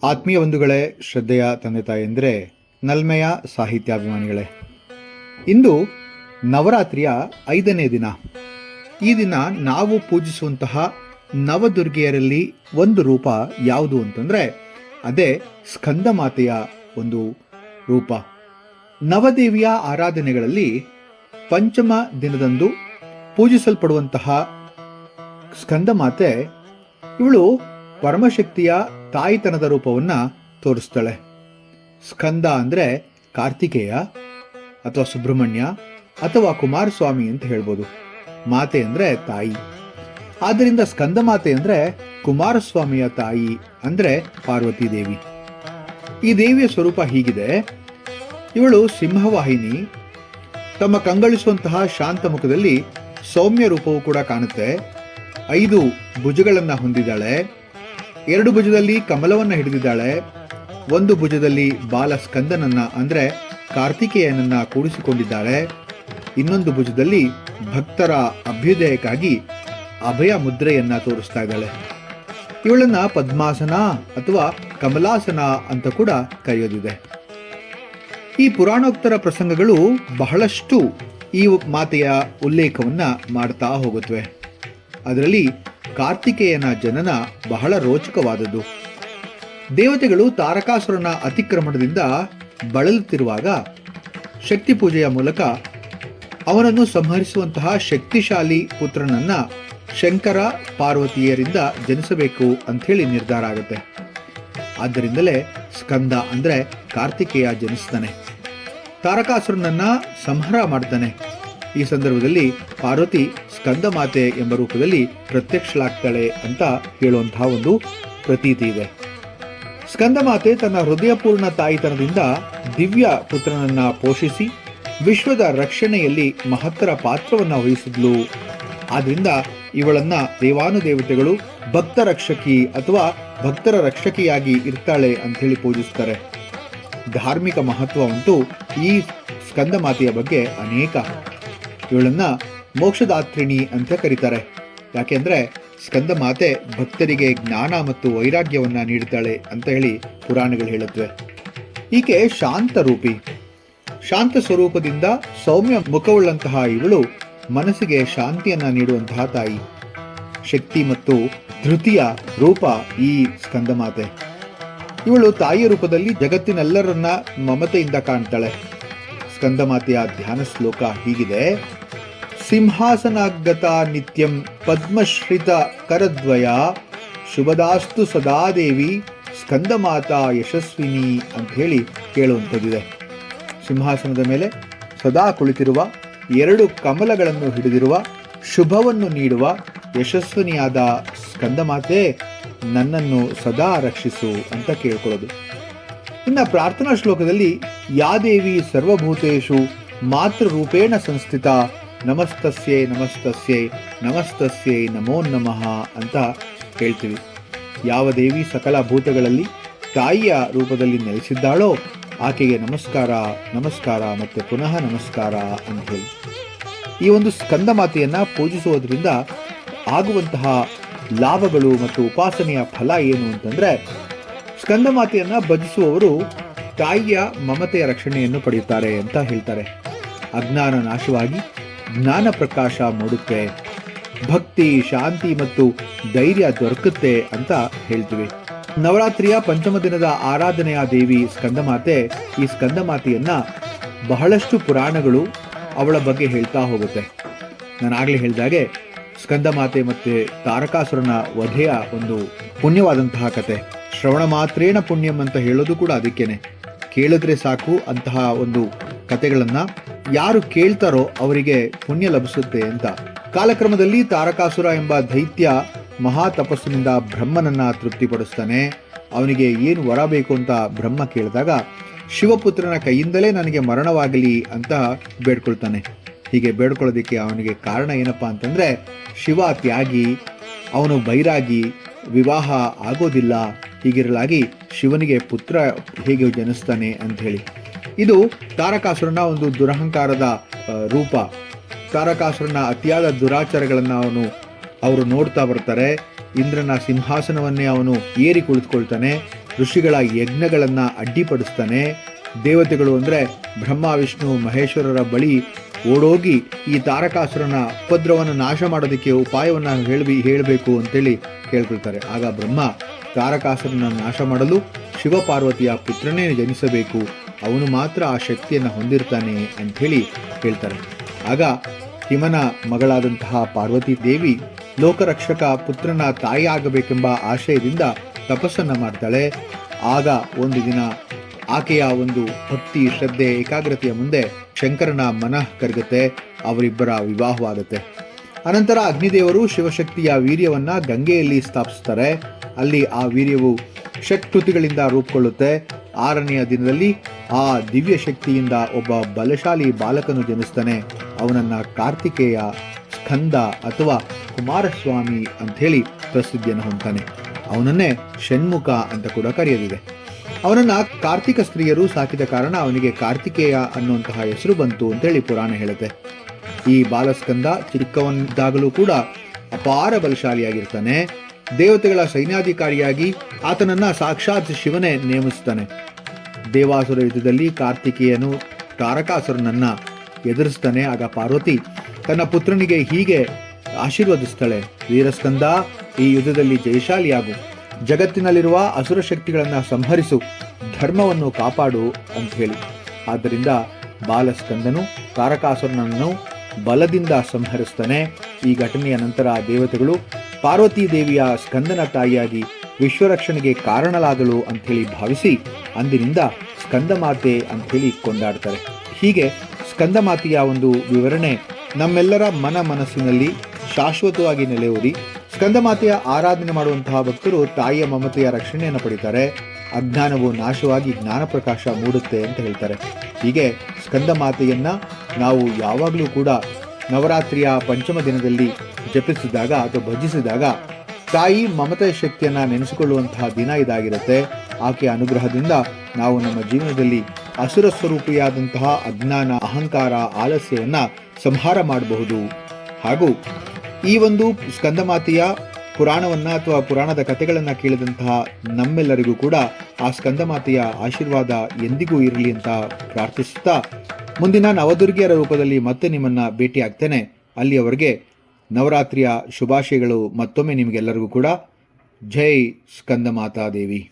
ಆತ್ಮೀಯ ಬಂಧುಗಳೇ, ಶ್ರದ್ಧೆಯ ತಂದೆ ತಾಯಂದರೆ, ನಲ್ಮೆಯ ಸಾಹಿತ್ಯಾಭಿಮಾನಿಗಳೇ, ಇಂದು ನವರಾತ್ರಿಯ 5ನೇ ದಿನ. ಈ ದಿನ ನಾವು ಪೂಜಿಸುವಂತಹ ನವದುರ್ಗೆಯರಲ್ಲಿ ಒಂದು ರೂಪ ಯಾವುದು ಅಂತಂದರೆ ಅದೇ ಸ್ಕಂದಮಾತೆಯ ಒಂದು ರೂಪ. ನವದೇವಿಯ ಆರಾಧನೆಗಳಲ್ಲಿ ಪಂಚಮ ದಿನದಂದು ಪೂಜಿಸಲ್ಪಡುವಂತಹ ಸ್ಕಂದಮಾತೆ ಇವಳು ಪರಮಶಕ್ತಿಯ ತಾಯಿತನದ ರೂಪವನ್ನು ತೋರಿಸ್ತಾಳೆ. ಸ್ಕಂದ ಅಂದರೆ ಕಾರ್ತಿಕೇಯ ಅಥವಾ ಸುಬ್ರಹ್ಮಣ್ಯ ಅಥವಾ ಕುಮಾರಸ್ವಾಮಿ ಅಂತ ಹೇಳ್ಬೋದು. ಮಾತೆ ಅಂದರೆ ತಾಯಿ. ಆದ್ದರಿಂದ ಸ್ಕಂದಮಾತೆ ಅಂದರೆ ಕುಮಾರಸ್ವಾಮಿಯ ತಾಯಿ, ಅಂದರೆ ಪಾರ್ವತಿ ದೇವಿ. ಈ ದೇವಿಯ ಸ್ವರೂಪ ಹೀಗಿದೆ. ಇವಳು ಸಿಂಹವಾಹಿನಿ. ತಮ್ಮ ಕಂಗಳಿಸುವಂತಹ ಶಾಂತ ಮುಖದಲ್ಲಿ ಸೌಮ್ಯ ರೂಪವು ಕೂಡ ಕಾಣುತ್ತೆ. 5 ಭುಜಗಳನ್ನು ಹೊಂದಿದ್ದಾಳೆ. 2 ಭುಜದಲ್ಲಿ ಕಮಲವನ್ನು ಹಿಡಿದಿದ್ದಾಳೆ. 1 ಭುಜದಲ್ಲಿ ಬಾಲ ಸ್ಕಂದನನ್ನ ಅಂದರೆ ಕಾರ್ತಿಕೇಯನನ್ನ ಕೂಡಿಸಿಕೊಂಡಿದ್ದಾಳೆ. ಇನ್ನೊಂದು ಭುಜದಲ್ಲಿ ಭಕ್ತರ ಅಭ್ಯುದಯಕ್ಕಾಗಿ ಅಭಯ ಮುದ್ರೆಯನ್ನ ತೋರಿಸ್ತಾ ಇದ್ದಾಳೆ. ಇವಳನ್ನ ಪದ್ಮಾಸನ ಅಥವಾ ಕಮಲಾಸನ ಅಂತ ಕೂಡ ಕರೆಯೋದಿದೆ. ಈ ಪುರಾಣೋಕ್ತರ ಪ್ರಸಂಗಗಳು ಬಹಳಷ್ಟು ಈ ಮಾತೆಯ ಉಲ್ಲೇಖವನ್ನ ಮಾಡ್ತಾ ಹೋಗುತ್ತವೆ. ಅದರಲ್ಲಿ ಕಾರ್ತಿಕೇಯನ ಜನನ ಬಹಳ ರೋಚಕವಾದದ್ದು. ದೇವತೆಗಳು ತಾರಕಾಸುರನ ಅತಿಕ್ರಮಣದಿಂದ ಬಳಲುತ್ತಿರುವಾಗ ಶಕ್ತಿ ಪೂಜೆಯ ಮೂಲಕ ಅವನನ್ನು ಸಂಹರಿಸುವಂತಹ ಶಕ್ತಿಶಾಲಿ ಪುತ್ರನನ್ನ ಶಂಕರ ಪಾರ್ವತಿಯರಿಂದ ಜನಿಸಬೇಕು ಅಂಥೇಳಿ ನಿರ್ಧಾರ ಆಗುತ್ತೆ. ಆದ್ದರಿಂದಲೇ ಸ್ಕಂದ ಅಂದರೆ ಕಾರ್ತಿಕೇಯ ಜನಿಸ್ತಾನೆ, ತಾರಕಾಸುರನನ್ನ ಸಂಹಾರ ಮಾಡ್ತಾನೆ. ಈ ಸಂದರ್ಭದಲ್ಲಿ ಪಾರ್ವತಿ ಸ್ಕಂದಮಾತೆ ಎಂಬ ರೂಪದಲ್ಲಿ ಪ್ರತ್ಯಕ್ಷಳಾಗ್ತಾಳೆ ಅಂತ ಹೇಳುವಂತಹ ಒಂದು ಪ್ರತೀತಿ ಇದೆ. ಸ್ಕಂದಮಾತೆ ತನ್ನ ಹೃದಯಪೂರ್ಣ ತಾಯಿತನದಿಂದ ದಿವ್ಯ ಪುತ್ರನನ್ನ ಪೋಷಿಸಿ ವಿಶ್ವದ ರಕ್ಷಣೆಯಲ್ಲಿ ಮಹತ್ತರ ಪಾತ್ರವನ್ನು ವಹಿಸಿದ್ಲು. ಆದ್ರಿಂದ ಇವಳನ್ನ ದೇವಾನುದೇವತೆಗಳು ಭಕ್ತ ರಕ್ಷಕಿ ಅಥವಾ ಭಕ್ತರ ರಕ್ಷಕಿಯಾಗಿ ಇರ್ತಾಳೆ ಅಂತ ಹೇಳಿ ಪೂಜಿಸ್ತಾರೆ. ಧಾರ್ಮಿಕ ಮಹತ್ವವಂತೂ ಈ ಸ್ಕಂದಮಾತೆಯ ಬಗ್ಗೆ ಅನೇಕ. ಇವಳನ್ನ ಮೋಕ್ಷದಾತ್ರಿಣಿ ಅಂತ ಕರೀತಾರೆ. ಯಾಕೆಂದ್ರೆ ಸ್ಕಂದಮಾತೆ ಭಕ್ತರಿಗೆ ಜ್ಞಾನ ಮತ್ತು ವೈರಾಗ್ಯವನ್ನ ನೀಡ್ತಾಳೆ ಅಂತ ಹೇಳಿ ಪುರಾಣಗಳು ಹೇಳುತ್ತವೆ. ಈಕೆ ಶಾಂತ ರೂಪಿ. ಶಾಂತ ಸ್ವರೂಪದಿಂದ ಸೌಮ್ಯ ಮುಖವುಳ್ಳಂತಹ ಇವಳು ಮನಸ್ಸಿಗೆ ಶಾಂತಿಯನ್ನ ನೀಡುವಂತಹ ತಾಯಿ. ಶಕ್ತಿ ಮತ್ತು ಧೃತಿಯ ರೂಪ ಈ ಸ್ಕಂದಮಾತೆ. ಇವಳು ತಾಯಿಯ ರೂಪದಲ್ಲಿ ಜಗತ್ತಿನೆಲ್ಲರನ್ನ ಮಮತೆಯಿಂದ ಕಾಣ್ತಾಳೆ. ಸ್ಕಂದಮಾತೆಯ ಧ್ಯಾನ ಶ್ಲೋಕ ಹೀಗಿದೆ: ಸಿಂಹಾಸನಾಗತ ನಿತ್ಯಂ ಪದ್ಮಶ್ರಿತ ಕರದ್ವಯ ಶುಭದಾಸ್ತು ಸದಾದೇವಿ ಸ್ಕಂದಮಾತಾ ಯಶಸ್ವಿನಿ ಅಂತ ಹೇಳಿ ಕೇಳುವಂಥದ್ದಿದೆ. ಸಿಂಹಾಸನದ ಮೇಲೆ ಸದಾ ಕುಳಿತಿರುವ 2 ಕಮಲಗಳನ್ನು ಹಿಡಿದಿರುವ ಶುಭವನ್ನು ನೀಡುವ ಯಶಸ್ವಿನಿಯಾದ ಸ್ಕಂದಮಾತೆ ನನ್ನನ್ನು ಸದಾ ರಕ್ಷಿಸು ಅಂತ ಕೇಳ್ಕೊಳ್ಳೋದು. ಇನ್ನು ಪ್ರಾರ್ಥನಾ ಶ್ಲೋಕದಲ್ಲಿ ಯಾದೇವಿ ಸರ್ವಭೂತೇಷು ಮಾತೃರೂಪೇಣ ಸಂಸ್ಥಿತ ನಮಸ್ತಸ್ಯೈ ನಮಸ್ತಸ್ಯೈ ನಮಸ್ತಸ್ಯೈ ನಮೋ ನಮಃ ಅಂತ ಹೇಳ್ತೀವಿ. ಯಾವ ದೇವಿ ಸಕಲ ಭೂತಗಳಲ್ಲಿ ತಾಯಿಯ ರೂಪದಲ್ಲಿ ನೆಲೆಸಿದ್ದಾಳೋ ಆಕೆಗೆ ನಮಸ್ಕಾರ, ನಮಸ್ಕಾರ ಮತ್ತು ಪುನಃ ನಮಸ್ಕಾರ ಅಂತ ಹೇಳಿ. ಈ ಒಂದು ಸ್ಕಂದಮಾತೆಯನ್ನು ಪೂಜಿಸುವುದರಿಂದ ಆಗುವಂತಹ ಲಾಭಗಳು ಮತ್ತು ಉಪಾಸನೆಯ ಫಲ ಏನು ಅಂತಂದರೆ, ಸ್ಕಂದಮಾತೆಯನ್ನು ಭಜಿಸುವವರು ತಾಯಿಯ ಮಮತೆಯ ರಕ್ಷಣೆಯನ್ನು ಪಡೆಯುತ್ತಾರೆ ಅಂತ ಹೇಳ್ತಾರೆ. ಅಜ್ಞಾನ ನಾಶವಾಗಿ ಜ್ಞಾನ ಪ್ರಕಾಶ ಮೂಡುತ್ತೆ, ಭಕ್ತಿ, ಶಾಂತಿ ಮತ್ತು ಧೈರ್ಯ ದೊರಕುತ್ತೆ ಅಂತ ಹೇಳ್ತೀವಿ. ನವರಾತ್ರಿಯ ಪಂಚಮ ದಿನದ ಆರಾಧನೆಯ ದೇವಿ ಸ್ಕಂದಮಾತೆ. ಈ ಸ್ಕಂದಮಾತೆಯನ್ನ ಬಹಳಷ್ಟು ಪುರಾಣಗಳು ಅವಳ ಬಗ್ಗೆ ಹೇಳ್ತಾ ಹೋಗುತ್ತೆ. ನಾನು ಆಗಲೇ ಹೇಳಿದಾಗೆ ಸ್ಕಂದಮಾತೆ ಮತ್ತು ತಾರಕಾಸುರನ ವಧೆಯ ಒಂದು ಪುಣ್ಯವಾದಂತಹ ಕತೆ. ಶ್ರವಣ ಮಾತ್ರೇಣ ಪುಣ್ಯಂ ಅಂತ ಹೇಳೋದು ಕೂಡ ಅದಕ್ಕೇನೆ. ಕೇಳಿದ್ರೆ ಸಾಕು ಅಂತಹ ಒಂದು ಕತೆಗಳನ್ನು ಯಾರು ಕೇಳ್ತಾರೋ ಅವರಿಗೆ ಪುಣ್ಯ ಲಭಿಸುತ್ತೆ ಅಂತ. ಕಾಲಕ್ರಮದಲ್ಲಿ ತಾರಕಾಸುರ ಎಂಬ ದೈತ್ಯ ಮಹಾ ತಪಸ್ಸಿನಿಂದ ಬ್ರಹ್ಮನನ್ನ ತೃಪ್ತಿಪಡಿಸ್ತಾನೆ. ಅವನಿಗೆ ಏನು ವರ ಬೇಕು ಅಂತ ಬ್ರಹ್ಮ ಕೇಳಿದಾಗ ಶಿವಪುತ್ರನ ಕೈಯಿಂದಲೇ ನನಗೆ ಮರಣವಾಗಲಿ ಅಂತ ಬೇಡ್ಕೊಳ್ತಾನೆ. ಹೀಗೆ ಬೇಡ್ಕೊಳ್ಳೋದಕ್ಕೆ ಅವನಿಗೆ ಕಾರಣ ಏನಪ್ಪಾ ಅಂತಂದ್ರೆ, ಶಿವ ತ್ಯಾಗಿ, ಅವನು ಬೈರಾಗಿ, ವಿವಾಹ ಆಗೋದಿಲ್ಲ. ಹೀಗಿರಲಾಗಿ ಶಿವನಿಗೆ ಪುತ್ರ ಹೇಗೆ ಜನಿಸ್ತಾನೆ ಅಂತ ಹೇಳಿ. ಇದು ತಾರಕಾಸುರನ ಒಂದು ದುರಹಂಕಾರದ ರೂಪ. ತಾರಕಾಸುರನ ಅತಿಯಾದ ದುರಾಚಾರಗಳನ್ನು ಅವರು ನೋಡ್ತಾ ಬರ್ತಾರೆ. ಇಂದ್ರನ ಸಿಂಹಾಸನವನ್ನೇ ಅವನು ಏರಿ ಕುಳಿತುಕೊಳ್ತಾನೆ. ಋಷಿಗಳ ಯಜ್ಞಗಳನ್ನು ಅಡ್ಡಿಪಡಿಸ್ತಾನೆ. ದೇವತೆಗಳು ಅಂದರೆ ಬ್ರಹ್ಮ ವಿಷ್ಣು ಮಹೇಶ್ವರರ ಬಳಿ ಓಡೋಗಿ ಈ ತಾರಕಾಸುರನ ಉಪದ್ರವವನ್ನು ನಾಶ ಮಾಡೋದಕ್ಕೆ ಉಪಾಯವನ್ನು ಹೇಳಬೇಕು ಅಂತೇಳಿ ಕೇಳ್ಕೊಳ್ತಾರೆ. ಆಗ ಬ್ರಹ್ಮ ತಾರಕಾಸುರನ ನಾಶ ಮಾಡಲು ಶಿವಪಾರ್ವತಿಯ ಪುತ್ರನೇ ಜನಿಸಬೇಕು, ಅವನು ಮಾತ್ರ ಆ ಶಕ್ತಿಯನ್ನು ಹೊಂದಿರ್ತಾನೆ ಅಂಥೇಳಿ ಹೇಳ್ತಾರೆ. ಆಗ ಹಿಮನ ಮಗಳಾದಂತಹ ಪಾರ್ವತಿ ದೇವಿ ಲೋಕರಕ್ಷಕ ಪುತ್ರನ ತಾಯಿ ಆಗಬೇಕೆಂಬ ಆಶಯದಿಂದ ತಪಸ್ಸನ್ನು ಮಾಡ್ತಾಳೆ. ಆಗ ಒಂದು ದಿನ ಆಕೆಯ ಒಂದು ಭಕ್ತಿ ಶ್ರದ್ಧೆ ಏಕಾಗ್ರತೆಯ ಮುಂದೆ ಶಂಕರನ ಮನಃ ಕರಗುತ್ತೆ, ಅವರಿಬ್ಬರ ವಿವಾಹವಾಗುತ್ತೆ. ಅನಂತರ ಅಗ್ನಿದೇವರು ಶಿವಶಕ್ತಿಯ ವೀರ್ಯವನ್ನ ಗಂಗೆಯಲ್ಲಿ ಸ್ಥಾಪಿಸ್ತಾರೆ. ಅಲ್ಲಿ ಆ ವೀರ್ಯವು ಷಟ್ಕೃತಿಗಳಿಂದ ರೂಪುಗೊಳ್ಳುತ್ತೆ. 6ನೆಯ ದಿನದಲ್ಲಿ ಆ ದಿವ್ಯ ಶಕ್ತಿಯಿಂದ ಒಬ್ಬ ಬಲಶಾಲಿ ಬಾಲಕನು ಜನಿಸ್ತಾನೆ. ಅವನನ್ನ ಕಾರ್ತಿಕೇಯ, ಸ್ಕಂದ ಅಥವಾ ಕುಮಾರಸ್ವಾಮಿ ಅಂಥೇಳಿ ಪ್ರಸಿದ್ಧಿಯನ್ನು ಹೊಂದ್ತಾನೆ. ಅವನನ್ನೇ ಷಣ್ಮುಖ ಅಂತ ಕೂಡ ಕರೆಯಲಿದೆ. ಅವನನ್ನ ಕಾರ್ತಿಕ ಸ್ತ್ರೀಯರು ಸಾಕಿದ ಕಾರಣ ಅವನಿಗೆ ಕಾರ್ತಿಕೇಯ ಅನ್ನುವಂತಹ ಹೆಸರು ಬಂತು ಅಂತೇಳಿ ಪುರಾಣ ಹೇಳುತ್ತೆ. ಈ ಬಾಲಸ್ಕಂದ ಚಿಕ್ಕವನಿದ್ದಾಗಲೂ ಕೂಡ ಅಪಾರ ಬಲಶಾಲಿಯಾಗಿರ್ತಾನೆ. ದೇವತೆಗಳ ಸೈನ್ಯಾಧಿಕಾರಿಯಾಗಿ ಆತನನ್ನ ಸಾಕ್ಷಾತ್ ಶಿವನೇ ನೇಮಿಸ್ತಾನೆ. ದೇವಾಸುರ ಯುದ್ಧದಲ್ಲಿ ಕಾರ್ತಿಕೇಯನು ತಾರಕಾಸುರನನ್ನ ಎದುರಿಸ್ತಾನೆ. ಆಗ ಪಾರ್ವತಿ ತನ್ನ ಪುತ್ರನಿಗೆ ಹೀಗೆ ಆಶೀರ್ವದಿಸ್ತಾಳೆ, ವೀರಸ್ಕಂದ, ಈ ಯುದ್ಧದಲ್ಲಿ ಜಯಶಾಲಿಯಾಗು, ಜಗತ್ತಿನಲ್ಲಿರುವ ಅಸುರ ಶಕ್ತಿಗಳನ್ನು ಸಂಹರಿಸು, ಧರ್ಮವನ್ನು ಕಾಪಾಡು ಅಂತ ಹೇಳಿ. ಆದ್ದರಿಂದ ಬಾಲಸ್ಕಂದನು ತಾರಕಾಸುರನನ್ನು ಬಲದಿಂದ ಸಂಹರಿಸ್ತಾನೆ. ಈ ಘಟನೆಯ ನಂತರ ದೇವತೆಗಳು ಪಾರ್ವತಿ ದೇವಿಯ ಸ್ಕಂದನ ತಾಯಿಯಾಗಿ ವಿಶ್ವರಕ್ಷಣೆಗೆ ಕಾರಣಲಾಗಲು ಅಂಥೇಳಿ ಭಾವಿಸಿ ಅಂದಿನಿಂದ ಸ್ಕಂದಮಾತೆ ಅಂಥೇಳಿ ಕೊಂಡಾಡ್ತಾರೆ. ಹೀಗೆ ಸ್ಕಂದಮಾತೆಯ ಒಂದು ವಿವರಣೆ ನಮ್ಮೆಲ್ಲರ ಮನಸ್ಸಿನಲ್ಲಿ ಶಾಶ್ವತವಾಗಿ ನೆಲೆಯೂರಿ ಸ್ಕಂದಮಾತೆಯ ಆರಾಧನೆ ಮಾಡುವಂತಹ ಭಕ್ತರು ತಾಯಿಯ ಮಮತೆಯ ರಕ್ಷಣೆಯನ್ನು ಪಡಿತಾರೆ. ಅಜ್ಞಾನವು ನಾಶವಾಗಿ ಜ್ಞಾನ ಪ್ರಕಾಶ ಮೂಡುತ್ತೆ ಅಂತ ಹೇಳ್ತಾರೆ. ಹೀಗೆ ಸ್ಕಂದಮಾತೆಯನ್ನ ನಾವು ಯಾವಾಗಲೂ ಕೂಡ ನವರಾತ್ರಿಯ ಪಂಚಮ ದಿನದಲ್ಲಿ ಜಪಿಸಿದಾಗ ಅಥವಾ ಭಜಿಸಿದಾಗ ತಾಯಿ ಮಮತೆಯ ಶಕ್ತಿಯನ್ನು ನೆನೆಸಿಕೊಳ್ಳುವಂತಹ ದಿನ ಇದಾಗಿರುತ್ತೆ. ಆಕೆಯ ಅನುಗ್ರಹದಿಂದ ನಾವು ನಮ್ಮ ಜೀವನದಲ್ಲಿ ಅಸುರ ಸ್ವರೂಪಿಯಾದಂತಹ ಅಜ್ಞಾನ, ಅಹಂಕಾರ, ಆಲಸ್ಯವನ್ನ ಸಂಹಾರ ಮಾಡಬಹುದು. ಹಾಗೂ ಈ ಒಂದು ಸ್ಕಂದಮಾತೆಯ ಪುರಾಣವನ್ನ ಅಥವಾ ಪುರಾಣದ ಕಥೆಗಳನ್ನು ಕೇಳಿದಂತಹ ನಮ್ಮೆಲ್ಲರಿಗೂ ಕೂಡ ಆ ಸ್ಕಂದಮಾತೆಯ ಆಶೀರ್ವಾದ ಎಂದಿಗೂ ಇರಲಿ ಅಂತ ಪ್ರಾರ್ಥಿಸುತ್ತಾ ಮುಂದಿನ ನವದುರ್ಗಿಯರ ರೂಪದಲ್ಲಿ ಮತ್ತೆ ನಿಮ್ಮನ್ನ ಭೇಟಿ ಆಗ್ತೇನೆ. ಅಲ್ಲಿಯವರೆಗೆ ನವರಾತ್ರಿಯ ಶುಭಾಶಯಗಳು ಮತ್ತೊಮ್ಮೆ ನಿಮಗೆಲ್ಲರಿಗೂ ಕೂಡ. ಜೈ ಸ್ಕಂದಮಾತಾ ದೇವಿ.